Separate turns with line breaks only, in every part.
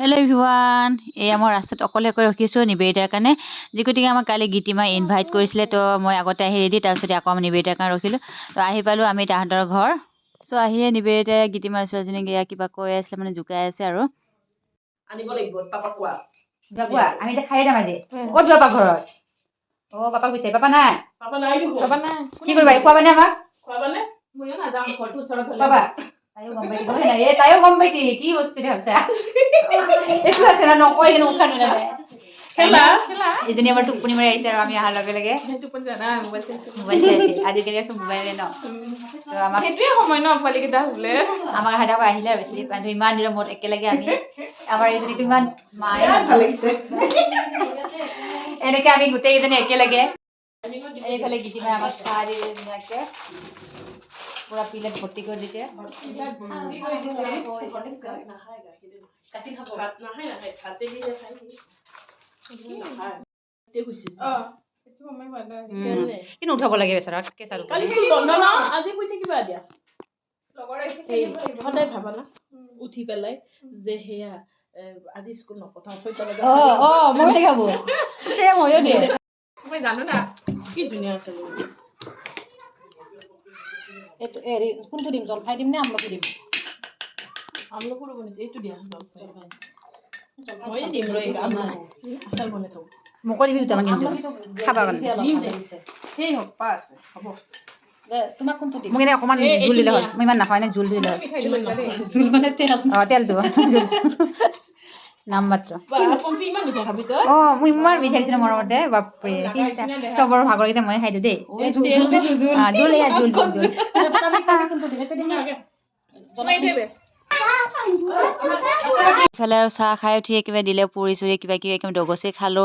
Hello' everyone, মই ৰাস্তাত অকলে ৰখি আছোঁ নিবেদিতাৰ কাৰণে, যি গতিকে আমাক কালি গীতিমাই ইনভাইট কৰিছিলে। তো মই আগতে আহি ৰেডি, তাৰপিছতে আকৌ আমি নিবেদিতাৰ কাৰণে ৰখিলোঁ। তো আহি পালোঁ আমি তাহাঁতৰ ঘৰ। চ' আহিয়ে নিবেদিতাই গীতিমাৰ ছোৱালীজনীক কিবা কৈ আছিলে, মানে জোকাই আছে আৰু
আনিব লাগিব পাপাক কোৱা।
কোৱা আমি এতিয়া খাই যাম আজি। ক'ত যোৱা পাপা ঘৰত? পাপাক বিচাৰি পাপা নাই।
পাপা নাই দেখোন।
পাপা নাই কি কৰিবা? খোৱাবানে আমাক?
খোৱাবানে? ময়ো নাযাওঁ, ঘৰটো ওচৰত হ'লে।
পাপা তাইও গম পাইছে, তাইও গম পাইছে কি বস্তু দেখা এইটো আছে না নকয় কিন্তু উশাহ নোলায়।
খেলা
এজনী আমাৰ টোপনি মাৰি আহিছে আৰু আমি অহাৰ লগে লগে
টোপনি জানা মোবাইল চাইছে।
আজিকালি চব মোবাইলে ন। তো আমাক
সেইটোৱে সময় ন পোৱালিকেইটা শুলে।
আমাক হাতাব আহিলে আৰু বেছি ইমান দিনৰ মূৰত একেলগে আমি আমাৰ এইজনীকো ইমান মায়ে
ভাল লাগিছে।
এনেকে আমি গোটেইকেইজনী একেলগে। এইফালে গীতিমাই আমাক চাহ দি ধুনীয়াকে পুৰা প্লেট ভৰ্তি কৰি দিছে। কিন্তু উঠাব লাগে বেচৰা কেঁচা
সদায় ভাবা না উঠি পেলাই যে সেয়া আজি স্কুল নপঠাও
ময়ো দেখাব ময়ো দিয়ে
মই জানো না কি ধুনীয়া আছে।
এইটো হেৰি কোনটো দিম জলফাই দিম নে আমলখি দিম?
আমলখুৰো বনিছে এইটো দিয়া মই দিম আচাৰ বনাই থওঁ।
মোকো দিবি দুটামান কিন্তু খাবা কাৰণে
সেই হওক পা আছে হ'ব।
তোমাক কোনটো দিম?
মোক এনে অকণমান জোল দিলে হ'ল। মই ইমান নাখাওঁ, এনে জোল দিলে হ'ল।
জোল মানে তেল।
তেলটো নাম মাত্ৰ।
ইমান মিঠা খাবি তই?
মই ইমান মিঠাই দিছিলোঁ মৰমতে, বাপৰে চবৰ ভাগৰকেইটা মই খাই দিওঁ দেই।
জোল দিছো জোল।
জোল এয়া জোল জোল জোল
কোনটো দিম? এইটো দিম
ইফালে আৰু চাহ খাই উঠি কিবা দিলে পুৰি চুৰি কিবা কিবি দগচি খালোঁ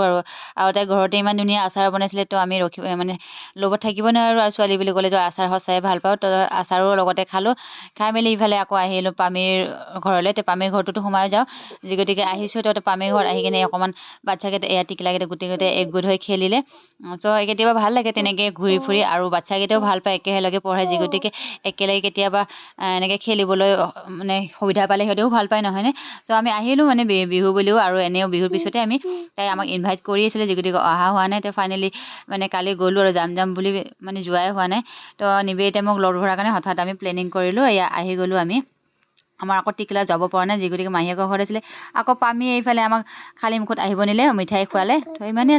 আৰু তাই ঘৰতে ইমান ধুনীয়া আচাৰ বনাইছিলে। তো আমি মানে লগত থাকিব নোৱাৰোঁ আৰু ছোৱালী বুলি ক'লে তো আচাৰ সঁচাই ভাল পাওঁ। তো আচাৰো লগতে খালোঁ। খাই মেলি ইফালে আকৌ আহিলোঁ পামীৰ ঘৰলৈ। তো পামীৰ ঘৰটোতো সোমাই যাওঁ, যি গতিকে আহিছোঁ। তো পামীৰ ঘৰত আহি কিনে অকণমান বাচ্ছাকেইটা টিকলাকেইটা গোটেই একগোট হৈ খেলিলে। চ' কেতিয়াবা ভাল লাগে তেনেকৈ ঘূৰি ফুৰি, আৰু বাচ্ছাকেইটাও ভাল পায়, একেলগে পঢ়ে, যি গতিকে একেলগে কেতিয়াবা এনেকৈ খেলিবলৈ মানে সুবিধা পালে সিহঁতেও ভাল পায়, নহয়নে? তো আমি আহিলোঁ মানে বিহু বুলিও, আৰু এনেও বিহুৰ পিছতে তাই আমাক ইনভাইট কৰি আছিলে, যি গতিকে অহা হোৱা নাই। তো ফাইনেলি মানে কালি গ'লোঁ আৰু যাম বুলি মানে যোৱাই হোৱা নাই। তো নিবেদিতাই মোক লগ ধৰাৰ কাৰণে হঠাৎ আমি প্লেনিং কৰিলোঁ, আহি গ'লোঁ আমি। আমাৰ আকৌ টিকলা যাব পৰা নাই, যি গতিকে মাহীয়েকৰ ঘৰত আছিলে। আকৌ পামী এইফালে আমাক খালী মুখত আহিব নিলে, মিঠাই খোৱালে। তো ইমানেই